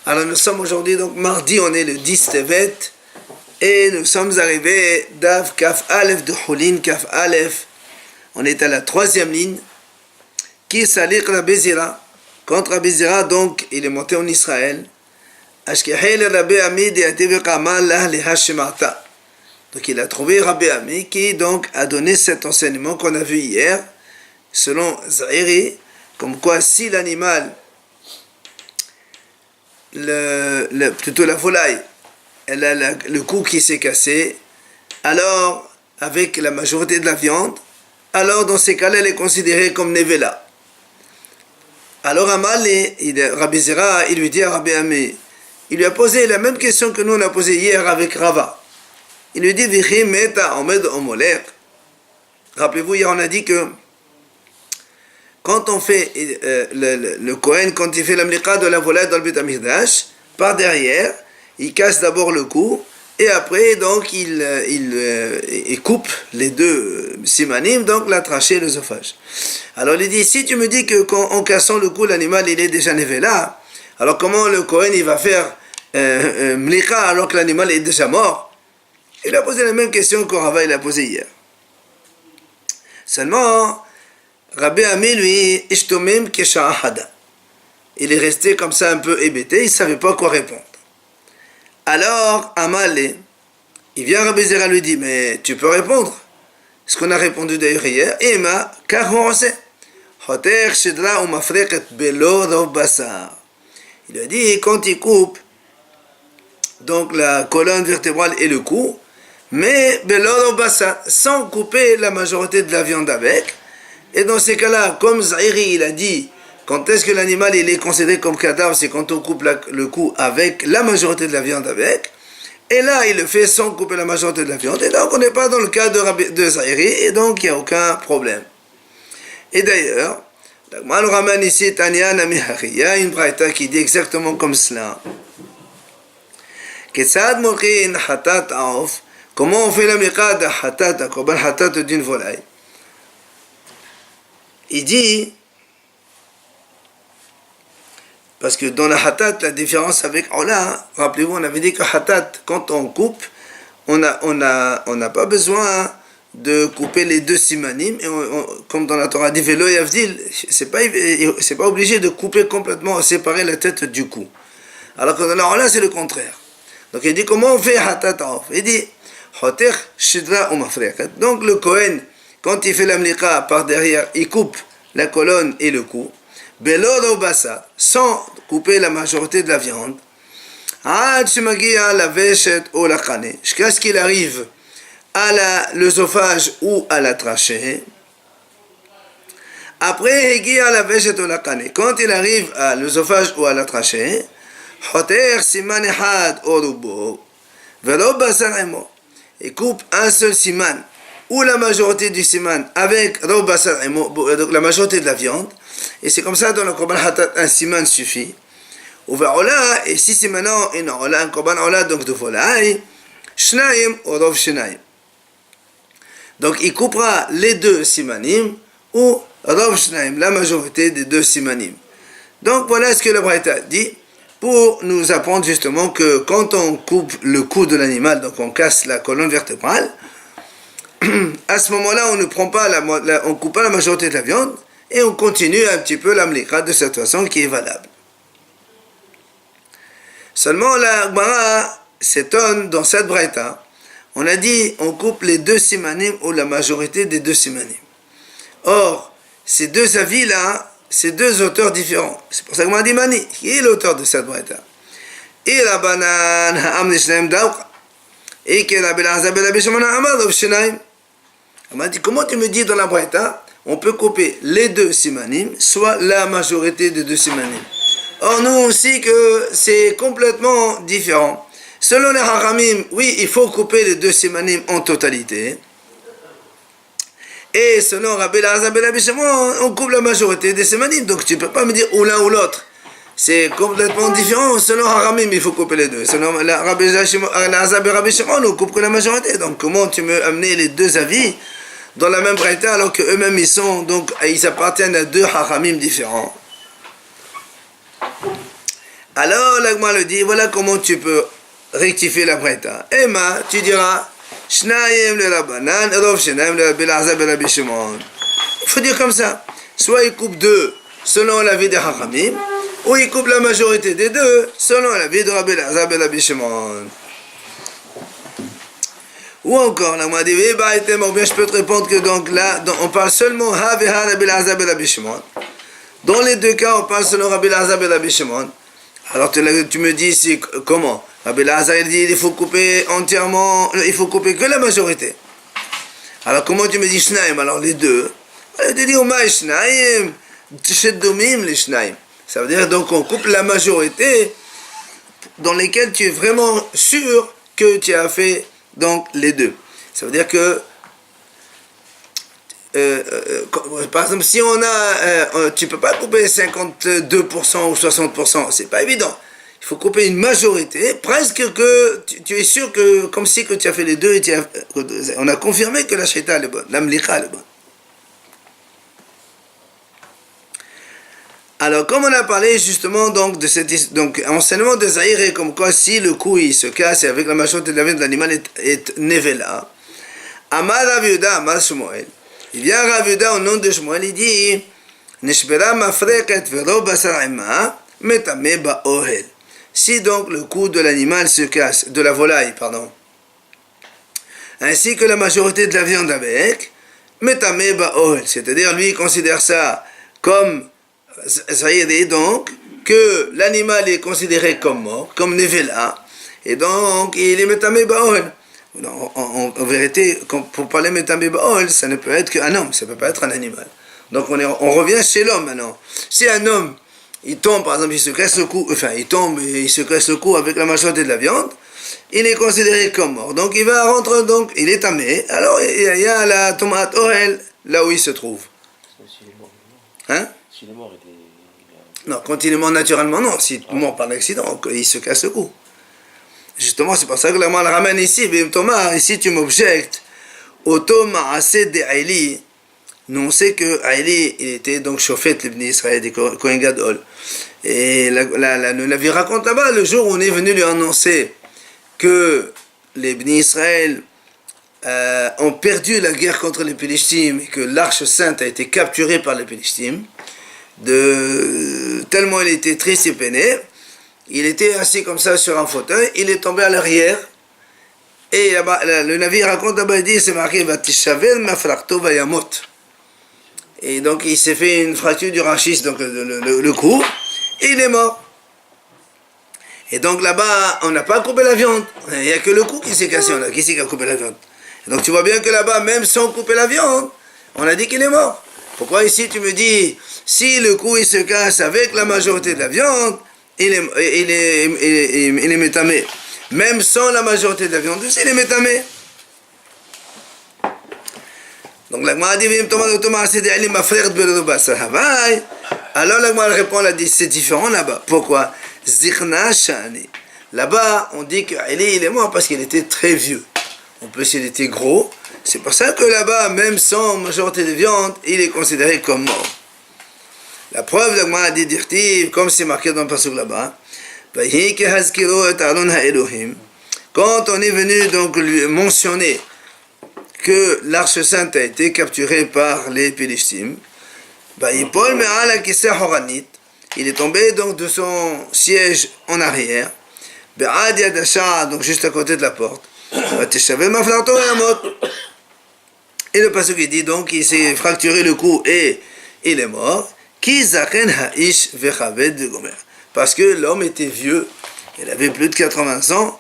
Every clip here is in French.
Alors nous sommes aujourd'hui, donc mardi, on est le 10 Tevet, et nous sommes arrivés d'Av Kaf Aleph de Hulin, Kaf Aleph. On est à la troisième ligne. Qui saliq Rabbi Zira. Contre Rabbi Zira, donc, il est monté en Israël. Ashkehel Rabbi Ami di'ativ qamal lah lihashimata. Donc il a trouvé Rabbi Ami qui donc a donné cet enseignement qu'on a vu hier, selon Zahiri, comme quoi si l'animal, plutôt la volaille, elle a le cou qui s'est cassé, alors avec la majorité de la viande, alors dans ces cas-là elle est considérée comme nevela. Alors Amal, Rabbi Zira, il lui dit à Rabbi Ami, il lui a posé la même question que nous on a posé hier avec Rava. Il lui dit Vichi meta omed omolek. Rappelez-vous, hier on a dit que quand on fait le Kohen, quand il fait l'amliqa de la volaille dans le Beth Amikdash, par derrière, il casse d'abord le cou, et après, donc, il coupe les deux simanim, donc la trachée et l'œsophage. Alors il dit, si tu me dis que en cassant le cou, l'animal, il est déjà nevela, alors comment le Kohen, il va faire mliqa alors que l'animal est déjà mort? Il a posé la même question que Rava, il a posé hier. Seulement, Rabbi Ami, lui, ishtomim kesha'ahada. Il est resté comme ça un peu hébété, il ne savait pas quoi répondre. Alors, Amalé, il vient à Rabbi Zera lui dit, mais tu peux répondre. Ce qu'on a répondu d'ailleurs hier, Ema, car on sait. Hoter shidra umafreket belo rov basar. Il a dit, quand il coupe, donc la colonne vertébrale et le cou, mais belo rov basar, sans couper la majorité de la viande avec. Et dans ces cas-là, comme Zahiri il a dit, quand est-ce que l'animal il est considéré comme cadavre, c'est quand on coupe le cou avec la majorité de la viande avec. Et là, il le fait sans couper la majorité de la viande. Et donc, on n'est pas dans le cas de Zahiri, et donc il n'y a aucun problème. Et d'ailleurs, l'Agma nous ramène ici Tanya Namihari. Il y a une braïta qui dit exactement comme cela. Ketsad mokin hatat aof. Comment on fait la miqa de hatat, korban hatat d'une volaille? Il dit, parce que dans la hatat, la différence avec Ola, rappelez-vous, on avait dit que hatat, quand on coupe, on n'a pas besoin de couper les deux simanim, et comme dans la Torah dit Velo Yavdil, c'est pas obligé de couper complètement, séparer la tête du cou. Alors que dans la Ola, c'est le contraire. Donc il dit, comment on fait hatat off? Il dit, hoter shidra umafrekat. Donc le Kohen, quand il fait l'amliqa par derrière, il coupe la colonne et le cou, beloro basa, sans couper la majorité de la viande, jusqu'à ce qu'il arrive à l'œsophage ou à la trachée. Après, quand il arrive à l'œsophage ou à la trachée, il coupe un seul siman ou la majorité du siman avec donc la majorité de la viande, et c'est comme ça dans le korban hatat un siman suffit. Et si c'est maintenant un korban ola donc de volaille, shnaim ou rov shnaim, donc il coupera les deux simanim ou rov shnaim, la majorité des deux simanim. Donc voilà ce que le braïta dit pour nous apprendre justement que quand on coupe le cou de l'animal, donc on casse la colonne vertébrale, à ce moment-là, on ne prend pas on coupe pas la majorité de la viande et on continue un petit peu l'amliqa de cette façon qui est valable. Seulement la Gemara s'étonne dans cette braïta. On a dit on coupe les deux simanim ou la majorité des deux simanim. Or, ces deux avis-là, c'est deux auteurs différents. C'est pour ça que m'a dit Mani, qui est l'auteur de cette braïta. Et la banane amnishnaim dawqa. Et que la belazab et la bishman amad of shnaim. On m'a dit, comment tu me dis dans la braïta, on peut couper les deux simanim, soit la majorité des deux simanim. Or, nous aussi que c'est complètement différent. Selon les haramim, oui, il faut couper les deux simanim en totalité. Et selon Rabbi Elazar ben Rabbi Shimon, on coupe la majorité des simanim. Donc, tu ne peux pas me dire ou l'un ou l'autre. C'est complètement différent. Selon haramim, il faut couper les deux. Selon Rabbi Elazar ben Rabbi Shimon, on coupe que la majorité. Donc, comment tu me amener les deux avis dans la même braïta alors qu'eux-mêmes ils appartiennent à deux haramim différents? Alors l'Agma le dit, voilà comment tu peux rectifier la Braïta. Emma, tu diras, Shnaim le Rabbanan, Rov Shnaim le Rabbi Elazar ben Rabbi Shimon. Il faut dire comme ça. Soit il coupe deux selon l'avis des Hachamim, ou il coupe la majorité des deux selon l'avis de Rabbi Elazar ben Rabbi Shimon. Ou encore, l'Agma dit, ou bien je peux te répondre que donc là, on parle seulement Ha veha Rabbi Elazar ben Rabbi Shimon. Dans les deux cas, on parle selon Rabbi Elazar ben Rabbi Shimon. Alors tu me dis ici comment? Rabbi Elazar il dit il faut couper entièrement, il faut couper que la majorité. Alors comment tu me dis Shnaim? Alors les deux. Alors tu dis Oma Shnaim, Tsheddomim les Shnaim. Ça veut dire donc on coupe la majorité dans lesquelles tu es vraiment sûr que tu as fait donc les deux. Ça veut dire que par exemple, si on a, tu peux pas couper 52% ou 60%, c'est pas évident. Il faut couper une majorité, presque que tu es sûr que, comme si que tu as fait les deux, et on a confirmé que la shaita est bonne, la mlicha est bonne. Alors, comme on a parlé justement donc de cet enseignement de Zahir, comme quoi si le cou il se casse et avec la majorité de la viande de l'animal est nevela, Amar Rav Yehuda, Amar Shmuel. Il vient Rav Yehuda au nom de Shmuel, il dit Nishbera mafreket vero basar ima metame ba'ohel. Si donc le cou de l'animal se casse, de la volaille, pardon, ainsi que la majorité de la viande avec, metame ba'ohel, c'est-à-dire lui il considère ça comme Zahiri, donc que l'animal est considéré comme mort, comme nevela, et donc il est metame ba'ohel. En vérité, pour parler Metame Ba'ol, ça ne peut être qu'un homme, ça ne peut pas être un animal. Donc on revient chez l'homme maintenant. Si un homme, il tombe, par exemple, il se casse le cou, il tombe et il se casse le cou avec la majorité de la viande, il est considéré comme mort. Donc il va rentrer, donc il est tamé. Alors il y a la tomate Orel, là où il se trouve. Hein? Si le mort était... Non, quand il est mort naturellement, non. S'il est mort par accident, il se casse le cou. Justement, c'est pour ça que la le ramène ici. Thomas, ici tu m'objectes. Au Thomas, assez de Aïli, nous on sait que Aïli, il était donc chauffé de l'Ibn Israël, des Kohen Gadol. Et le Navi raconte là-bas, le jour où on est venu lui annoncer que les Ibn Israël ont perdu la guerre contre les Pélishtim et que l'arche sainte a été capturée par les Pélishtim, tellement il était triste et peiné. Il était assis comme ça sur un fauteuil, il est tombé à l'arrière, et le navire raconte là-bas, il dit, c'est marqué, et donc il s'est fait une fracture du rachis, donc le cou, et il est mort. Et donc là-bas, on n'a pas coupé la viande, il n'y a que le cou qui s'est cassé, qui c'est qui a coupé la viande. Et donc tu vois bien que là-bas, même sans couper la viande, on a dit qu'il est mort. Pourquoi ici tu me dis, si le cou il se casse avec la majorité de la viande, il est métamé. Même sans la majorité de la viande, il est métamé. Donc la Gemara dit, alors la Gemara répond, elle dit, c'est différent là-bas. Pourquoi? Là-bas, on dit qu'il est mort parce qu'il était très vieux. En plus, il était gros. C'est pour ça que là-bas, même sans majorité de viande, il est considéré comme mort. La preuve, la Gemara dit dirtiv, comme c'est marqué dans le passage là-bas, quand on est venu donc lui mentionner que l'arche sainte a été capturée par les Pélishtim, il est tombé donc de son siège en arrière, donc juste à côté de la porte, et le passage dit donc il s'est fracturé le cou et il est mort. Parce que l'homme était vieux, il avait plus de 80 ans,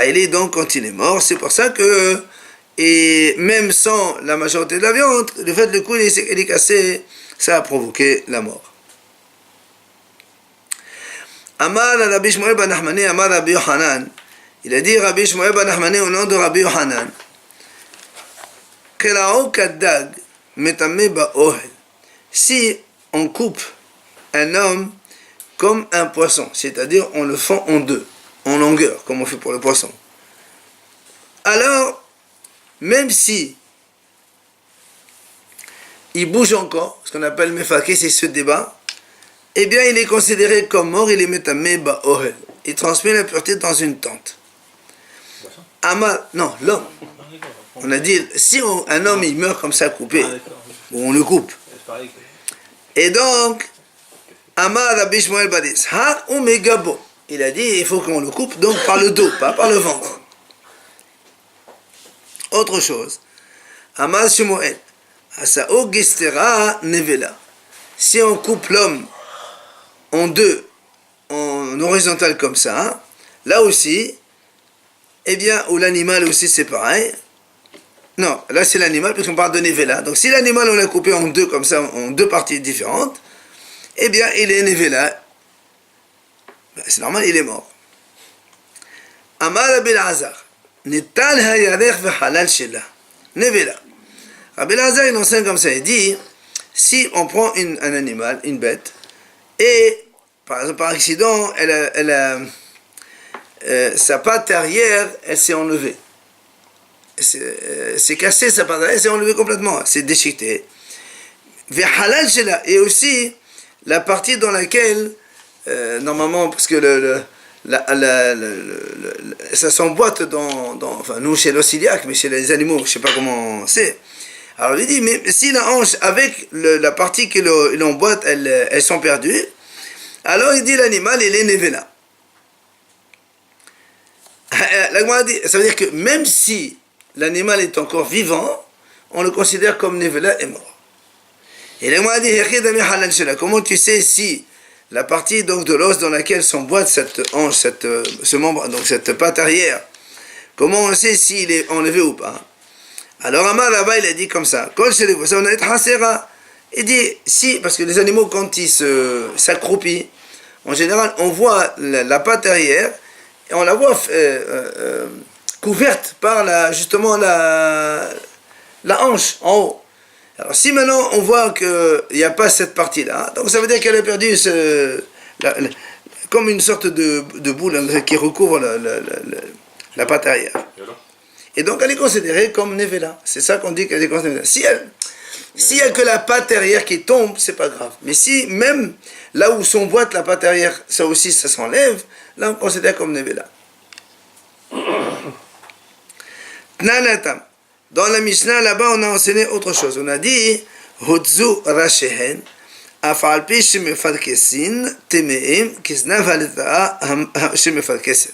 il est donc quand il est mort, c'est pour ça que, et même sans la majorité de la viande, le fait que le cou il est cassé, ça a provoqué la mort. Amar Rabbi Shmuel ben Nachmani, Amar Rabbi Yohanan, il a dit Rabbi Shmuel ben Nachmani au nom de Rabbi Yohanan, Kelao kaddag metame ba'ohel. Si on coupe un homme comme un poisson, c'est-à-dire on le fend en deux, en longueur, comme on fait pour le poisson. Alors, même si il bouge encore, ce qu'on appelle mefaké, c'est ce débat, eh bien il est considéré comme mort, il est metamé ba'ohel. Il transmet l'impureté dans une tente. Amal, non, l'homme. On a dit, si un homme il meurt comme ça coupé, on le coupe. Et donc, Amar Rabbi Shmuel Badis, Ha ou Megabo. Il a dit, il faut qu'on le coupe donc par le dos, pas par le ventre. Autre chose, Amar Shmuel, Asao Gestera Nevela. Si on coupe l'homme en deux, en horizontal comme ça, là aussi, eh bien, ou l'animal aussi c'est pareil. Non, là c'est l'animal parce qu'on parle de Nevela. Donc si l'animal on l'a coupé en deux comme ça, en deux parties différentes, eh bien il est Nevela. C'est normal, il est mort. Amar Rabbi Elazar, Nital hayarech v'halal shela. Nevela. Rabbi Elazar il enseigne comme ça, il dit, si on prend un animal, une bête, et par exemple par accident, sa patte arrière, elle s'est enlevée. C'est cassé, sa patte arrière, elle s'est enlevée complètement, c'est déchiqueté. V'halal shela. Et aussi, la partie dans laquelle, normalement, parce que ça s'emboîte enfin nous chez l'ossiliaque, mais chez les animaux, je ne sais pas comment c'est. Alors il dit, mais si la hanche avec la partie qu'il emboîte, elles sont perdues, alors il dit l'animal, il est nevela. Ça veut dire que même si l'animal est encore vivant, on le considère comme nevela et mort. Et l'Agma dit, comment tu sais si la partie donc de l'os dans laquelle s'emboîte cette hanche, ce membre, donc cette patte arrière, comment on sait s'il est enlevé ou pas? Alors Amar là-bas il a dit comme ça, il dit si, parce que les animaux quand ils s'accroupissent, en général on voit la patte arrière et on la voit couverte par justement la hanche en haut. Alors si maintenant on voit qu'il n'y a pas cette partie-là, donc ça veut dire qu'elle a perdu comme une sorte de boule qui recouvre la patte arrière. Et donc elle est considérée comme nevela. C'est ça qu'on dit qu'elle est considérée. Si elle que la patte arrière qui tombe, c'est pas grave. Mais si même là où s'emboîte la patte arrière, ça aussi ça s'enlève, là on considère comme nevela. Tnanatam. Dans la Mishnah, là-bas, on a enseigné autre chose. On a dit, Hudzu Rashehen, Afal Pi Shemefarkesin, Temeim, Kisnav Halita, Shemefarkeset.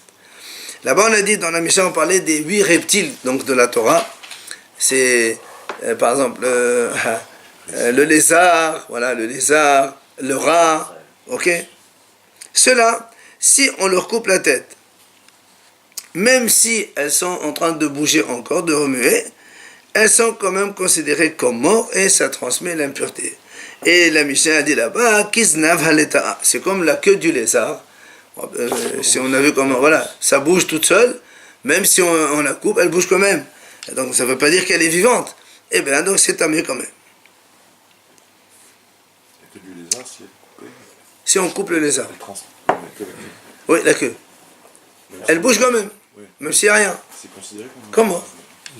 Là-bas, on a dit, dans la Mishnah, on parlait des 8 reptiles donc de la Torah. C'est, par exemple, le lézard, voilà, le lézard, le rat, ok? Ceux-là, si on leur coupe la tête, même si elles sont en train de bouger encore, de remuer, elles sont quand même considérées comme mortes et ça transmet l'impureté. Et la Mishnah a dit là-bas, Kiznav haleta, c'est comme la queue du lézard. Si on a vu comment, voilà, ça bouge toute seule, même si on la coupe, elle bouge quand même. Et donc ça ne veut pas dire qu'elle est vivante. Eh bien, donc c'est mieux quand même. La queue du lézard, si elle est coupée, si on coupe le lézard. Oui, la queue. Oui, la queue. Elle bouge quand même, oui. Même s'il n'y a rien. C'est considéré comme... Comment?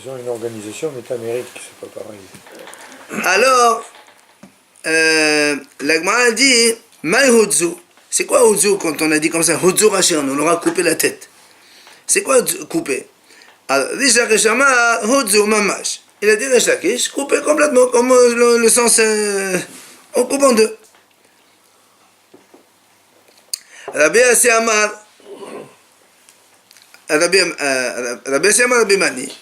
Ils ont une organisation métamérique, c'est pas pareil. Alors, l'Agma dit, Maï Hudzu. C'est quoi Hudzu quand on a dit comme ça? Hudzu Rachir, on leur a coupé la tête. C'est quoi couper? Alors, Rish Lakish Amar, Hudzu Mamash. Il a dit Rish Lakish, couper complètement, comme le sens, on coupe en deux. Rabbi Assi Amar, Rabbi Assi Amar Rabbi Mani.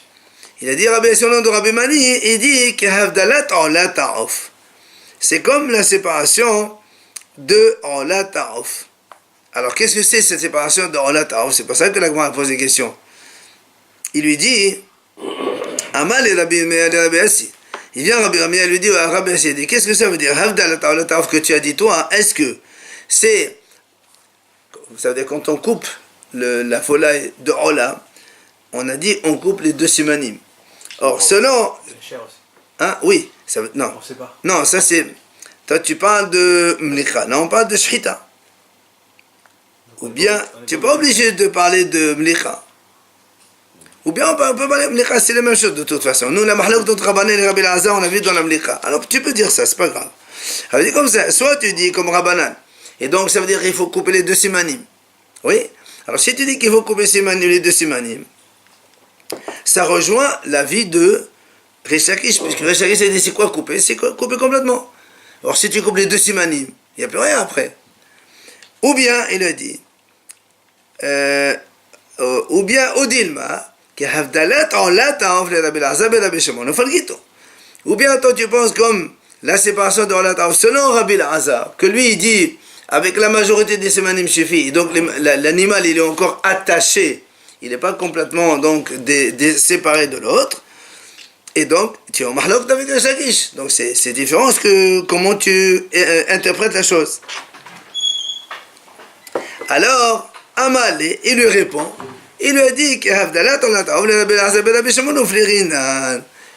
Il a dit Rabbi Assi au nom de Rabbi Mani, il dit que Havdalat Ola Ta'of. C'est comme la séparation de Ola Ta'of. Alors qu'est-ce que c'est cette séparation de Ola Ta'of? C'est pour ça que la Gemara pose des questions. Il lui dit Amal et Rabbi Assi. Il vient Rabbi Mani, il lui dit à Rabbi Assi, il dit qu'est-ce que ça veut dire Havdalat Ola Ta'of que tu as dit toi? Est-ce que c'est, ça veut dire quand on coupe la volaille de Ola, on a dit on coupe les deux synonymes. Or, selon... C'est cher aussi. Hein? Oui. Ça, non. On sait pas. Non, ça c'est... Toi, tu parles de Mlikha. Non, on parle de Shrita. Ou bien, tu n'es pas obligé de parler de Mlikha. Ou bien, on peut parler de Mlikha, c'est la même chose de toute façon. Nous, la Mahlok de Rabbanan et Rabbi Elazar, on a vu dans la Mlikha. Alors, tu peux dire ça, c'est pas grave. Alors, dis comme ça. Soit tu dis comme Rabbanan, Et donc, ça veut dire qu'il faut couper les deux simanim. Oui? Alors, si tu dis qu'il faut couper les deux simanim, ça rejoint l'avis de Reish Lakish, puisque Reish Lakish a dit c'est quoi couper? C'est couper complètement. Alors, si tu coupes les deux simanim, il n'y a plus rien après. Ou bien, il a dit, ou bien, Odilma, qui a Havdalat, on l'atteint, ou bien, toi, tu penses comme la séparation de Olat, selon Rabbi Lazar, que lui, il dit, avec la majorité des semanim suffit, donc l'animal, il est encore attaché, il n'est pas complètement donc séparé de l'autre, et donc, tu es en mahlok avec le shakish. Donc, c'est différent comment tu interprètes la chose. Alors, Amalé, il lui répond, il lui a dit que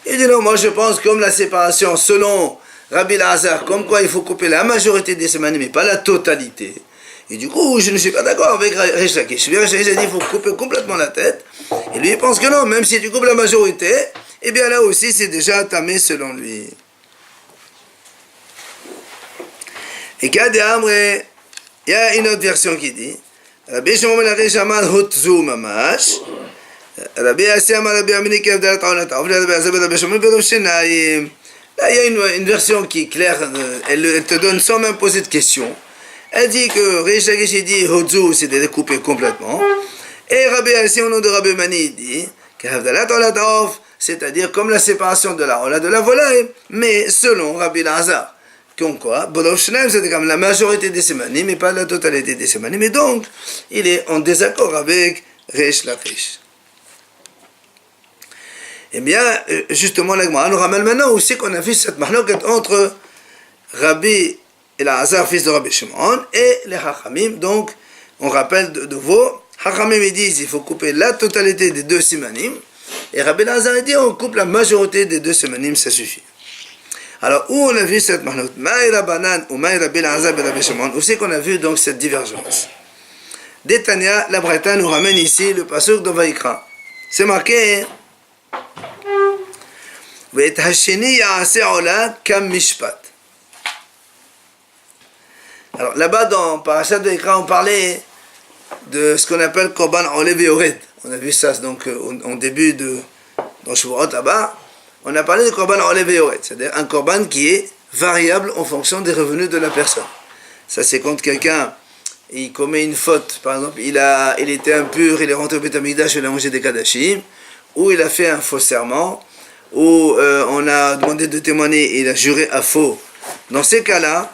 il dit non, moi je pense comme la séparation selon Rabbi Lazar, comme quoi il faut couper la majorité des semaines, mais pas la totalité. Et du coup, je ne suis pas d'accord avec Reish Lakish. Reish Lakish a dit qu'il faut couper complètement la tête. Et lui, il pense que non, même si tu coupes la majorité, eh bien là aussi, c'est déjà tamé selon lui. Et Kade Amre, il y a une autre version qui dit Rabbi Shimon ben Lakish Amar Hutzu Mamash. Rabbi Yassi Amar Rabbi Amini Kev Dalat Aolat Avle Rabbi Azabed Rabbi Shimon ben Lakish. Là, il y a une version qui est claire, elle te donne sans même poser de questions. Elle dit que Reish Lakish dit Hutzu, c'est de découper complètement. Et Rabbi Yassi, au nom de Rabbi Mani, dit Kev Dalat Aolat Av, c'est-à-dire comme la séparation de la volaille, mais selon Rabbi Lazar. Comme quoi, Bolov Shneim, c'est comme la majorité des sémanim, mais pas la totalité des sémanim. Et donc, il est en désaccord avec Reish Lakish. Eh bien, justement, la Gemara nous ramène maintenant aussi qu'on a vu cette mahloket entre Rabbi Elazar, fils de Rabbi Shimon, et les Hachamim. Donc, on rappelle de nouveau, Hachamim ils disent il faut couper la totalité des deux sémanim, et Rabbi Elazar dit on coupe la majorité des deux sémanim, ça suffit. Alors, où on a vu cette mahloket? Maïra Banan ou Maïra Rabbi Elazar et Rabbi Shimon, où c'est qu'on a vu donc cette divergence? Détania, la Bretagne nous ramène ici le pasuk de Vaïkra. C'est marqué ואת השני יעשה עולה כמשפט. Alors là-bas dans Parashat Vaïkra on parlait de ce qu'on appelle Korban Oleh Veyored. On a vu ça donc en début dans Shavuot là-bas. On a parlé de Korban Oleh Veyored, c'est-à-dire un Korban qui est variable en fonction des revenus de la personne. Ça c'est quand quelqu'un il commet une faute, par exemple il était impur, il est rentré au Beth Amikdash, il a mangé des kadashim, ou il a fait un faux serment, où on a demandé de témoigner et il a juré à faux. Dans ces cas-là,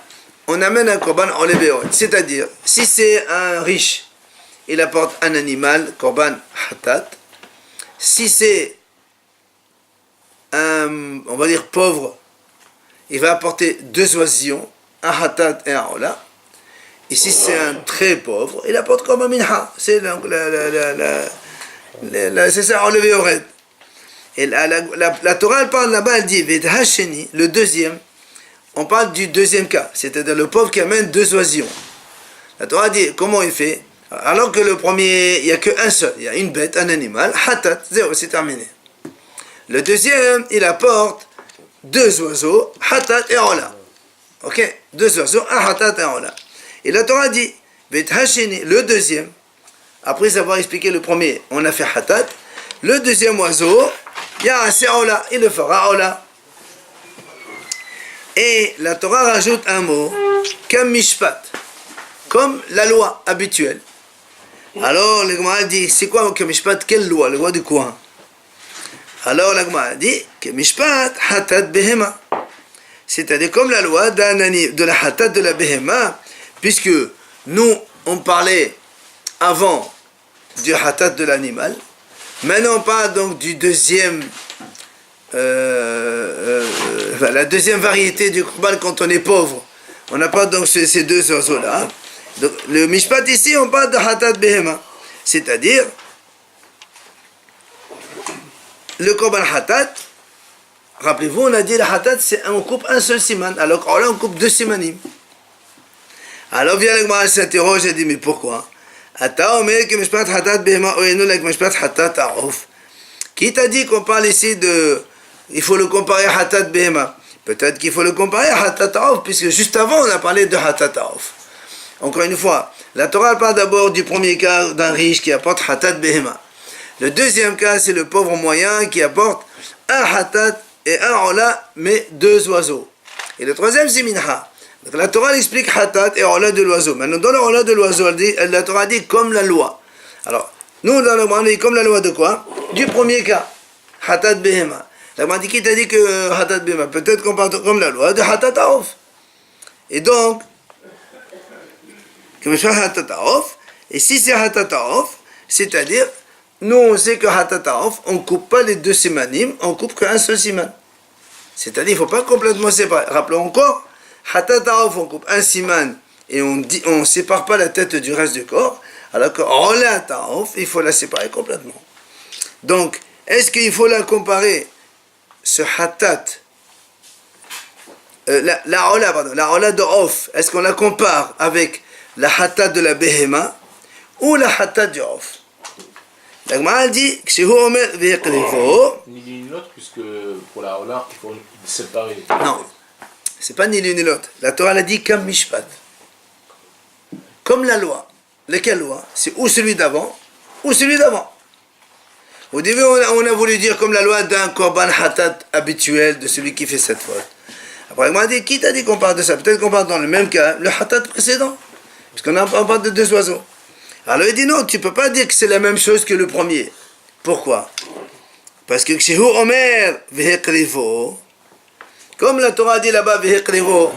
on amène un korban oleh veyored. C'est-à-dire, si c'est un riche, il apporte un animal, korban hatat. Si c'est un, on va dire, pauvre, il va apporter 2 oisillons, un hatat et un ola. Et si c'est un très pauvre, il apporte korban minha. C'est donc c'est ça, oleh veyored. Et la Torah, elle parle là-bas, elle dit, Vedhasheni, le deuxième, on parle du deuxième cas, c'est-à-dire le pauvre qui amène 2 oisillons. La Torah dit, comment il fait? Alors que le premier, il n'y a qu'un seul, il y a une bête, un animal, hatat, zéro, c'est terminé. Le deuxième, il apporte 2 oiseaux, hatat et ola. Ok? 2 oiseaux, un hatat et un ola. Et la Torah dit, Vedhasheni, le deuxième, après avoir expliqué le premier, on a fait hatat, le deuxième oiseau, il le fera ola. Et la Torah rajoute un mot, comme mishpat, comme la loi habituelle. Alors la Gemara dit, c'est quoi comme mishpat? Quelle loi? La loi de quoi? Alors la Gemara dit, que mishpat hatat behema. C'est-à-dire comme la loi de la hatat de la behema, puisque nous, on parlait avant du hatat de l'animal. Maintenant, on parle donc du deuxième, la deuxième variété du korban quand on est pauvre. On n'a pas donc ces 2 oiseaux-là. Donc, le mishpat ici, on parle de hatat behema. C'est-à-dire, le korban hatat, rappelez-vous, on a dit le hatat, on coupe un seul siman, alors qu'on coupe 2 simanim. Alors, vient le Gemara s'interroge et dit, mais pourquoi? Qui t'a dit qu'on parle ici de... Il faut le comparer à Hatat Behema. Peut-être qu'il faut le comparer à Hatat Aof, puisque juste avant on a parlé de Hatat Aof. Encore une fois, la Torah parle d'abord du premier cas d'un riche qui apporte hatat behema. Le deuxième cas, c'est le pauvre moyen qui apporte un hatat et un ola, mais 2 oiseaux. Et le troisième, c'est minha. Donc la Torah explique hatat et ola de l'oiseau. Maintenant, dans le ola de l'oiseau, la Torah dit comme la loi. Alors, nous, dans le Coran, on dit comme la loi de quoi? Du premier cas, hatat behema. La Gemara dit qui t'a dit que hatat behema? Peut-être qu'on parle comme la loi de hatat aof. Et donc, et si c'est hatataof, c'est-à-dire, nous on sait que hatataof, on ne coupe pas les 2 simanim, on coupe qu'un seul siman. C'est-à-dire, il ne faut pas complètement séparer. Rappelons encore, hatataof, on coupe un siman et on ne sépare pas la tête du reste du corps, alors que olataof, il faut la séparer complètement. Donc, est-ce qu'il faut la comparer, ce hatat, la ola de off, est-ce qu'on la compare avec la hatat de la behema ou la hatat du off? La Gemara dit que Ni l'une ni l'autre, puisque pour la Ola, il faut séparer. non, c'est pas ni l'une ni l'autre. La Torah l'a dit comme mishpat. Comme la loi. Laquelle loi? C'est ou celui d'avant ou celui d'avant. Au début, on a voulu dire comme la loi d'un korban hatat habituel de celui qui fait cette faute. Après, il m'a dit, qui t'a dit qu'on parle de ça? Peut-être qu'on parle dans le même cas, le hatat précédent. Parce qu'on parle de 2 oiseaux. Alors il dit non, tu ne peux pas dire que c'est la même chose que le premier. Pourquoi? Parce que chez Omer, vehekrivo, comme la Torah dit là-bas, vehekrivo,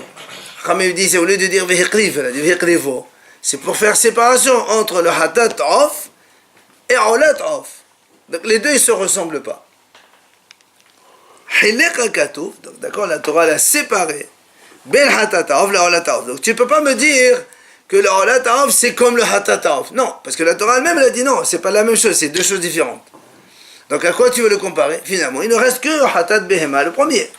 Khamim dit, c'est au lieu de dire vehekriv, elle a dit vehekrivo. C'est pour faire séparation entre le hatat off et olat off. Donc les deux, ils ne se ressemblent pas. Donc, d'accord, la Torah l'a séparé. Ben hatataof, la olataof. Donc tu ne peux pas me dire que le olataof c'est comme le hatataof. Non, parce que la Torah elle-même elle a dit non, c'est pas la même chose, c'est 2 choses différentes. Donc à quoi tu veux le comparer? Finalement, il ne reste que le hatat behema, le premier.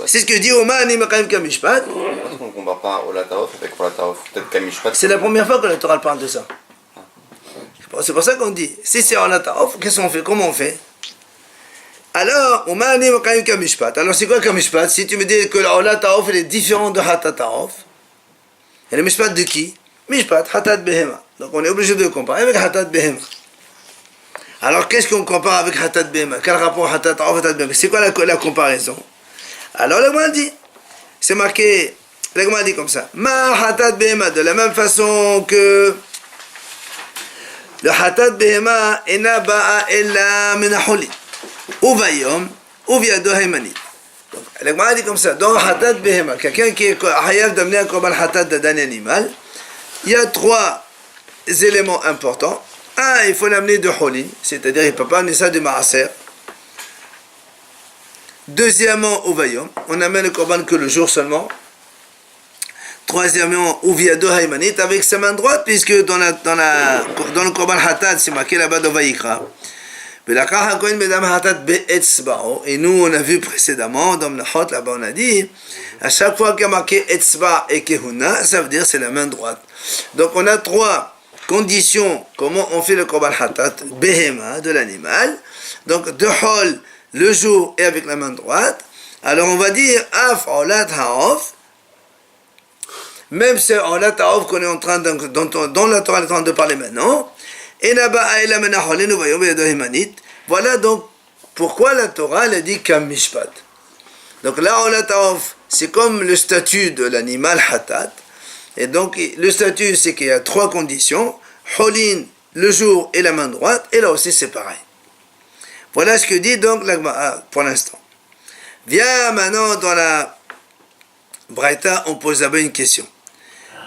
C'est ce que dit Omar Animakaim Kamishpat. Pourquoi on ne compare pas olataof avec olataof? Peut-être Kamishpat. C'est la première fois que la Torah parle de ça. C'est pour ça qu'on dit, si c'est olataof, qu'est-ce qu'on fait? Comment on fait? Alors, alors c'est quoi Kamishpat? Si tu me dis que la olataof est différente de hatataof, et le mishpat de qui? Mishpat, hatat behema. Donc on est obligé de le comparer avec hatat behema. Alors qu'est-ce qu'on compare avec hatat behema? Quel rapport hatataof hatat behema? C'est quoi la comparaison? Alors la Gemara dit, c'est marqué, la Gemara dit comme ça, ma hatat behema, de la même façon que le hatat behema ena ba'a ella menaholi. Ou vayom, ou viado haymanit. Donc, la Gemara dit comme ça, dans hatat behema, quelqu'un qui est hayav d'amener un korban hatat d'un animal, il y a 3 éléments importants. Un, il faut l'amener de holin, c'est-à-dire il ne peut pas amener ça de maaser. Deuxièmement, au vayom, on amène le korban que le jour seulement. Troisièmement, ou viado haymanit, avec sa main droite, puisque dans le korban hatat, c'est marqué là-bas dans Vayikra. Et nous, on a vu précédemment, dans Mnachot, là-bas, on a dit, à chaque fois qu'il y a marqué Etzba et Kehuna, ça veut dire c'est la main droite. Donc, on a 3 conditions, comment on fait le korban hatat, behema, de l'animal. Donc, de hol, le jour et avec la main droite. Alors, on va dire, af olat haof, même c'est olat haof qu'on est en train dont la Torah est en train de parler maintenant. Voilà donc pourquoi la Torah elle a dit Kam Mishpat. Donc là, c'est comme le statut de l'animal hatat. Et donc le statut c'est qu'il y a 3 conditions. Holin, le jour et la main droite. Et là aussi c'est pareil. Voilà ce que dit donc la Gemara pour l'instant. Viens maintenant dans la Braïta, on pose d'abord une question.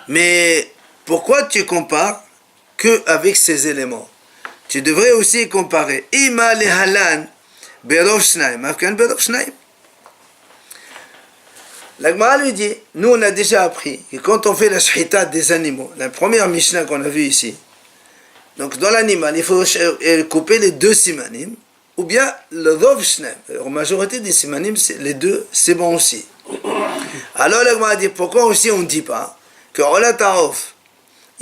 Mais pourquoi tu compares que avec ces éléments? Tu devrais aussi comparer Ima lehalan berov shnaim, afkan berov shnaim. La Gemara lui dit, nous on a déjà appris que quand on fait la shhita des animaux, la première Mishnah qu'on a vue ici, donc dans l'animal, il faut couper les 2 simanim, ou bien le rov shnaim. En majorité des simanim, les 2, c'est bon aussi. Alors la Gemara dit, pourquoi aussi on ne dit pas que olat haof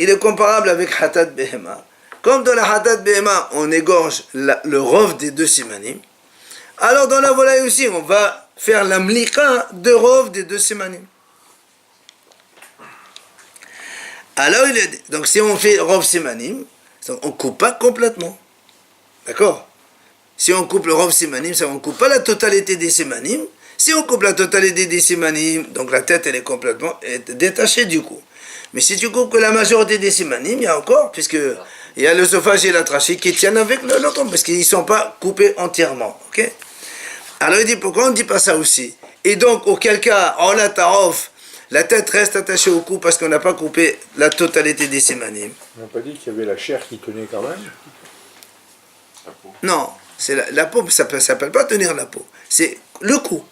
il est comparable avec hatat behema. Comme dans la hatat behema, on égorge le rov des 2 simanim. Alors dans la volaille aussi, on va faire la mlika de rov des 2 simanim. Alors il est dit, donc si on fait Rov Simanim, on ne coupe pas complètement. D'accord? Si on coupe le Rov Simanim, on ne coupe pas la totalité des Simanim. Si on coupe la totalité des Simanim, donc la tête elle est complètement détachée du cou. Mais si tu coupes que la majorité des Simanim, il y a encore, puisque il y a l'œsophage et la trachée qui tiennent avec le tronc, parce qu'ils ne sont pas coupés entièrement. Ok? Alors il dit, pourquoi on ne dit pas ça aussi? Et donc, auquel cas, en la tarof, la tête reste attachée au cou parce qu'on n'a pas coupé la totalité des Simanim. On n'a pas dit qu'il y avait la chair qui tenait quand même. La peau. Non, c'est la peau, ça ne s'appelle pas tenir la peau, c'est le cou.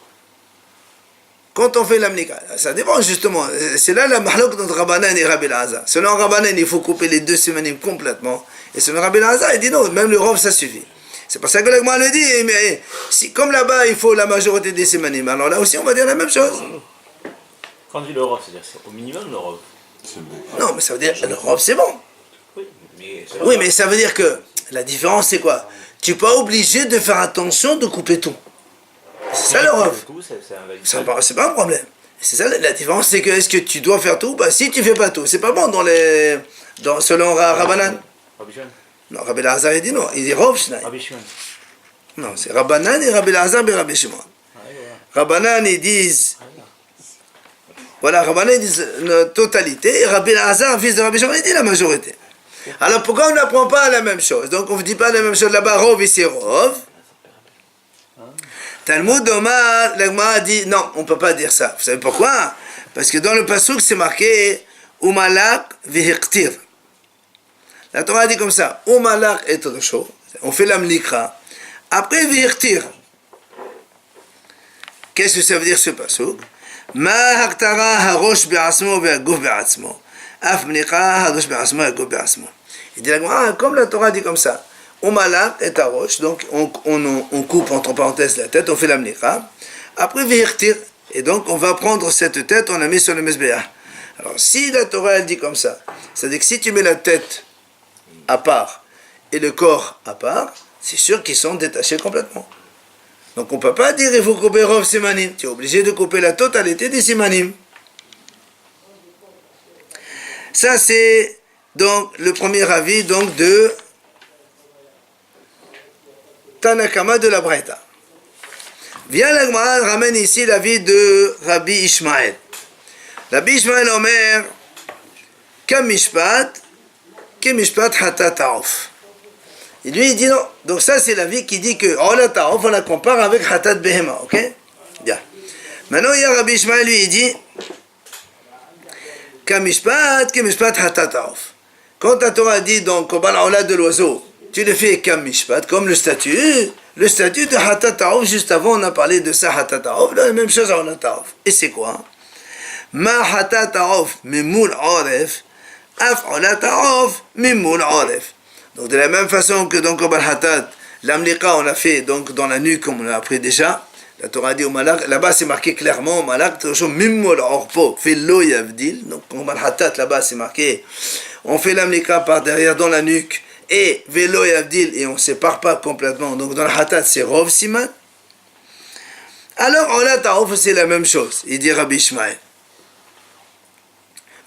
Quand on fait l'amnika, ça dépend justement, c'est là la mahlok entre Rabbanan et Rabbi Elazar. Selon Rabbanan, il faut couper les deux Simanim complètement, et selon Rabbi Elazar, il dit non, même le Rov, ça suffit. C'est pour ça que l'Agma le dit, mais si, comme là-bas, il faut la majorité des Simanim, alors là aussi, on va dire la même chose. Quand on dit le rof, c'est-à-dire c'est au minimum le rof. C'est bon. Non, mais ça veut dire, le Rov, c'est bon. Mais Oui, mais ça veut dire que la différence, c'est quoi? Tu n'es pas obligé de faire attention de couper tout. C'est ça le Rov. C'est pas un problème. C'est ça la différence, c'est que est-ce que tu dois faire tout? Bah, si tu fais pas tout, c'est pas bon selon Rabbanan. Rabbi Shimon. Non, Rabbi Elazar il dit non, il dit Rov Shnai. Rabbi Shimon. Non, c'est Rabbanan et Rabbi Elazar et Rabbi Shimon. Rabbanan ils disent, voilà, Rabbanan ils disent la totalité, et Rabbi Elazar, fils de Rabbi Shimon, il dit la majorité. Alors pourquoi on n'apprend pas la même chose? Donc on ne dit pas la même chose là-bas, Rov ici, Rov. Talmud Omar, l'Agma dit non, on ne peut pas dire ça. Vous savez pourquoi? Parce que dans le pasuk c'est marqué Umalak vihiktir. La Torah dit comme ça, Umalak est autre chose. On fait l'amlikra. Après vihiktir. Qu'est-ce que ça veut dire ce pasuk? Ma haktara harosh be'asmo ve'aguf be'asmo. Af mlikra harosh be'asmo ve'aguf be'asmo. Il dit l'Agma, comme la Torah dit comme ça. Umalak est à roche, donc on coupe entre parenthèses la tête, on fait l'amlikra. Après vihiktir. Et donc on va prendre cette tête, on la met sur le mesbéah. Alors si la Torah elle dit comme ça, c'est-à-dire que si tu mets la tête à part et le corps à part, c'est sûr qu'ils sont détachés complètement. Donc on ne peut pas dire il faut couper Rov Simanim, tu es obligé de couper la totalité des Simanim. Ça c'est donc le premier avis donc de Tanakama de la Braïta. Vient la Gemara ramène ici l'avis de Rabbi Ishmael. Rabbi Ishmael Omer Kamishpat Hatat Taof. Et lui il dit non. Donc ça c'est l'avis qui dit que Ola Taof on la compare avec Hatat Behema. Ok? Bien. Maintenant il y a Rabbi Ishmael lui il dit Kamishpat Hatat Taof. Quand la Torah dit donc au Balaola de l'oiseau, tu le fais Kamishpat comme le statut de Hatat Taof, juste avant on a parlé de ça Hatat Taof, la même chose à Ola Taof. Et c'est quoi? Ma Hatat Taof mimoul oref, af Ola Taof mimoul oref. Donc de la même façon que donc au Hatat, l'amlika on l'a fait donc dans la nuque comme on l'a appris déjà. La Torah dit au Malak, là-bas c'est marqué clairement, au Malak, mimoul orpo, fait lo yavdil. Donc au Hatat là-bas c'est marqué, on fait l'amlika par derrière dans la nuque. Et Velo et Avdil, et on ne sépare pas complètement. Donc dans le Hatat, c'est Rov Siman. Alors, en la Taof, c'est la même chose. Il dit Rabbi Ishmael.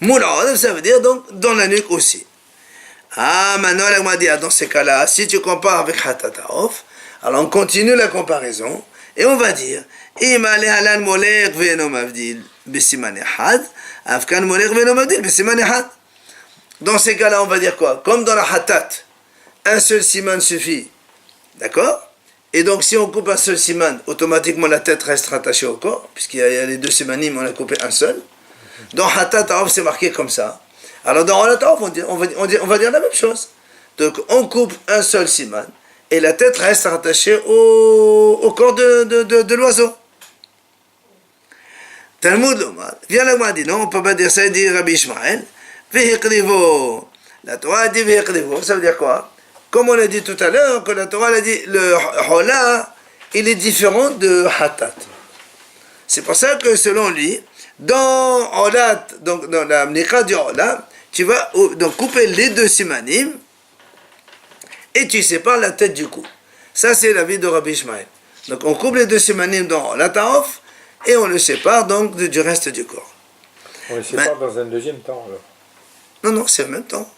Moula, ça veut dire donc dans la nuque aussi. Ah, maintenant, elle m'a dit, dans ces cas-là, si tu compares avec Hatat Taof, alors on continue la comparaison, et on va dire, Imale halan molek venom Avdil, besiman ehad, afkan molek venom Avdil, besiman ehad. Dans ces cas-là, on va dire quoi? Comme dans la Hatat, un seul siman suffit. D'accord? Et donc, si on coupe un seul siman, automatiquement la tête reste rattachée au corps, puisqu'il y a les deux simanim, on a coupé un seul. Dans Hatat Taof, c'est marqué comme ça. Alors, dans Ola Taof, on va dire la même chose. Donc, on coupe un seul siman, et la tête reste rattachée au corps de l'oiseau. Talmud Lomar. Viens là, moi, dit non, on ne peut pas dire ça, il dit Rabbi Ishmael. La Torah dit Vehekrivo, ça veut dire quoi? Comme on a dit tout à l'heure, que la Torah a dit le Hola, il est différent de Hatat. C'est pour ça que selon lui, dans Holat, donc dans la Mnikra du Hola, tu vas donc couper les deux simanim et tu sépares la tête du cou. Ça c'est l'avis de Rabbi Ishmael. Donc on coupe les deux simanim dans Hola Taof et on le sépare donc du reste du corps. On les sépare dans un deuxième temps alors. Non, non, c'est en même temps.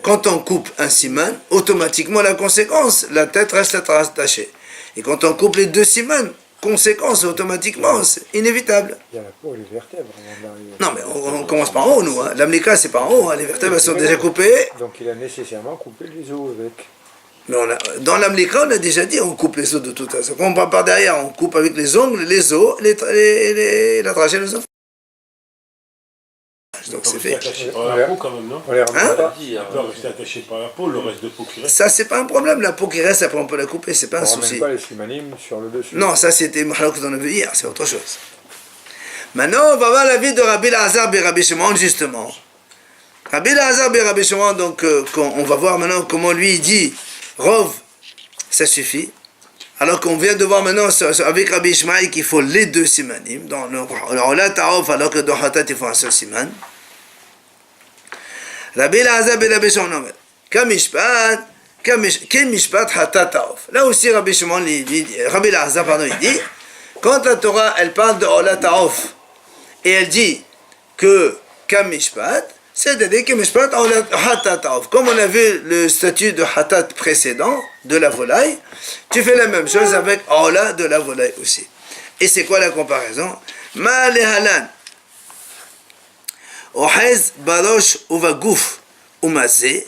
Quand on coupe un siman, automatiquement la conséquence, la tête reste attachée. Et quand on coupe les deux simans, conséquence, automatiquement, c'est inévitable. Il y a la peau et les vertèbres avant d'arriver. Non, mais on commence par en haut, nous. Hein. L'amlika, c'est par en haut. Hein. Les vertèbres elles sont déjà coupées. Donc il a nécessairement coupé les os avec. Mais dans l'amlika, on a déjà dit, on coupe les os de toute façon. Quand on part par derrière, on coupe avec les ongles, les os, la trachée des os. Donc c'est fait. Attaché par la peau quand même, non? On les remet pas. Il peut rester attaché par la peau, le reste de peau qui reste. Ça, c'est pas un problème. La peau qui reste, après, on peut la couper. C'est pas un On souci. ramène pas les simanim sur le dessus. Non, ça c'était Mahalok qu'on a vu hier, c'est autre chose. Maintenant, on va voir la vie de Rabbi Elazar ben Rabbi Shimon, justement. Rabbi Elazar ben Rabbi Shimon, donc, on va voir maintenant comment lui il dit Rov, ça suffit. Alors qu'on vient de voir maintenant avec Rabbi Ishmael qu'il faut les deux simanim. Dans le Olat Ta'of, alors que dans Hatat il faut un seul siman. Rabbi Elazar ben Rabbi Shimon, Kamishpat. Mishpat Hatat Ta'of. Là aussi, Rabbi Shimon, Rabbi Elazar, pardon, il dit, quand la Torah, elle parle de Olat Ta'of, et elle dit que Kam Mishpat, c'est-à-dire que Mishpat Hatat Ta'of. Comme on a vu le statut de Hatat précédent, de la volaille, tu fais la même chose avec Ola de la volaille aussi. Et c'est quoi la comparaison? Ma lehalan, Ohez Barosh Uvaguf Umazé,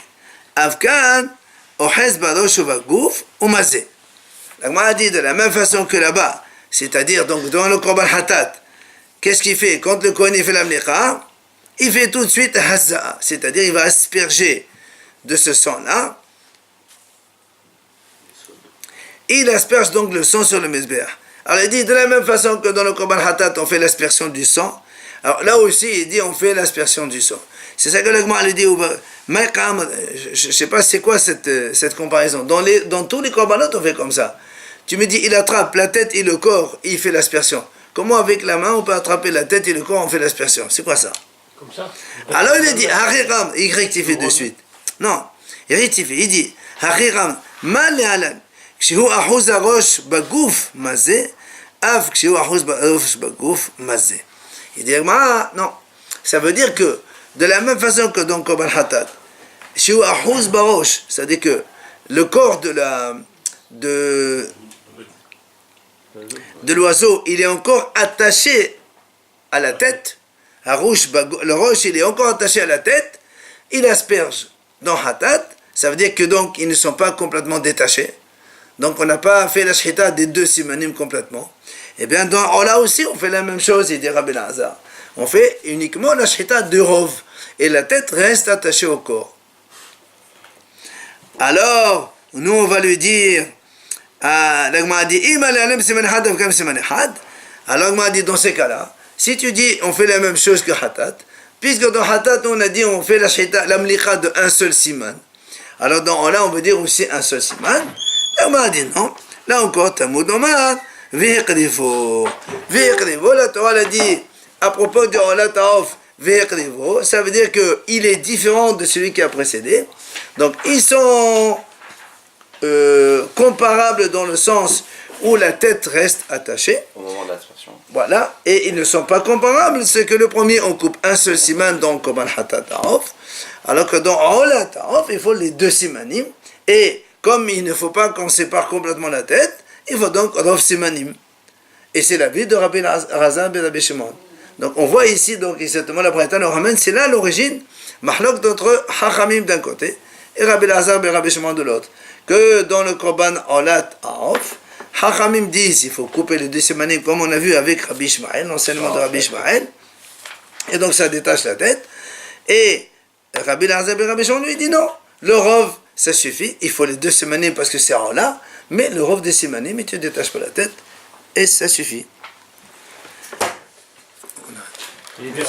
Afkan, Ohez Barosh Uvaguf Umazé. La Gemara dit de la même façon que là-bas, c'est-à-dire donc dans le Korban Hatat, qu'est-ce qu'il fait? Quand le Kohen fait la mlicha, il fait tout de suite Hazza'a, c'est-à-dire il va asperger de ce sang-là. Il asperge donc le sang sur le Mizbeach. Alors il dit de la même façon que dans le Korban Hatat, on fait l'aspersion du sang. Alors là aussi, il dit on fait l'aspersion du sang. C'est ça que le Gemara dit. Je ne sais pas c'est quoi cette comparaison. Dans tous les korbanot, on fait comme ça. Tu me dis, il attrape la tête et le corps, et il fait l'aspersion. Comment avec la main, on peut attraper la tête et le corps, on fait l'aspersion? C'est quoi ça? Comme ça? Alors il a dit, Hariram, il rectifie de suite. Non, il rectifie, il dit, Hariram, mal et alan, kshihu ahuz arosh bagouf mazé, av kshihu ahuz bagouf mazé. Il dit, non, ça veut dire que, de la même façon que dans Korban Hatat, kshihu ahuz barosh, c'est-à-dire que le corps de l'oiseau, il est encore attaché à la tête. Le roche, il est encore attaché à la tête. Il asperge dans Hatat. Ça veut dire que donc ils ne sont pas complètement détachés. Donc on n'a pas fait la shchita des deux simanim complètement. Et bien dans Ola aussi, on fait la même chose, il dit Rabbi Elazar. On fait uniquement la shchita de Rov. Et la tête reste attachée au corps. Alors, nous on va lui dire, l'Agma dit, alors l'Agma dit, dans ces cas-là, si tu dis, on fait la même chose que Hatat, puisque dans Hatat, on a dit, on fait la mlicha de un seul siman. Alors dans Ola, on veut dire aussi un seul siman. L'Agma dit non. Là encore, Talmud Omar, Ve'ekrivo. Ve'ekrivo, la Torah l'a dit, à propos de Ola Ta'of, Ve'ekrivo, ça veut dire qu'il est différent de celui qui a précédé. Donc, ils sont comparables dans le sens où la tête reste attachée. Au moment de l'aspersion. Voilà. Et ils ne sont pas comparables. C'est que le premier, on coupe un seul siman dans Korban Hatat Ta'of. Alors que dans Ola Ta'of, il faut les deux simanim. Et comme il ne faut pas qu'on sépare complètement la tête, il faut donc Rov simanim. Et c'est la vie de Rabbi Elazar ben Rabbi Shimon. Donc on voit ici, donc exactement la Braïta nous ramène, c'est là l'origine, mahlok d'entre Hachamim d'un côté, et Rabbi Elazar ben Rabbi Shimon de l'autre. Que dans le Korban Olat Ta'of, Hachamim disent il faut couper les deux simanim, comme on a vu avec Rabbi Ishmael, l'enseignement de Rabbi Ishmael, et donc ça détache la tête. Et Rabbi Elazar ben Rabbi Shimon lui dit non, le Rov, ça suffit, il faut les deux simanim parce que c'est en là, mais le Rov des simanim, mais tu ne détaches pas la tête, et ça suffit. Il est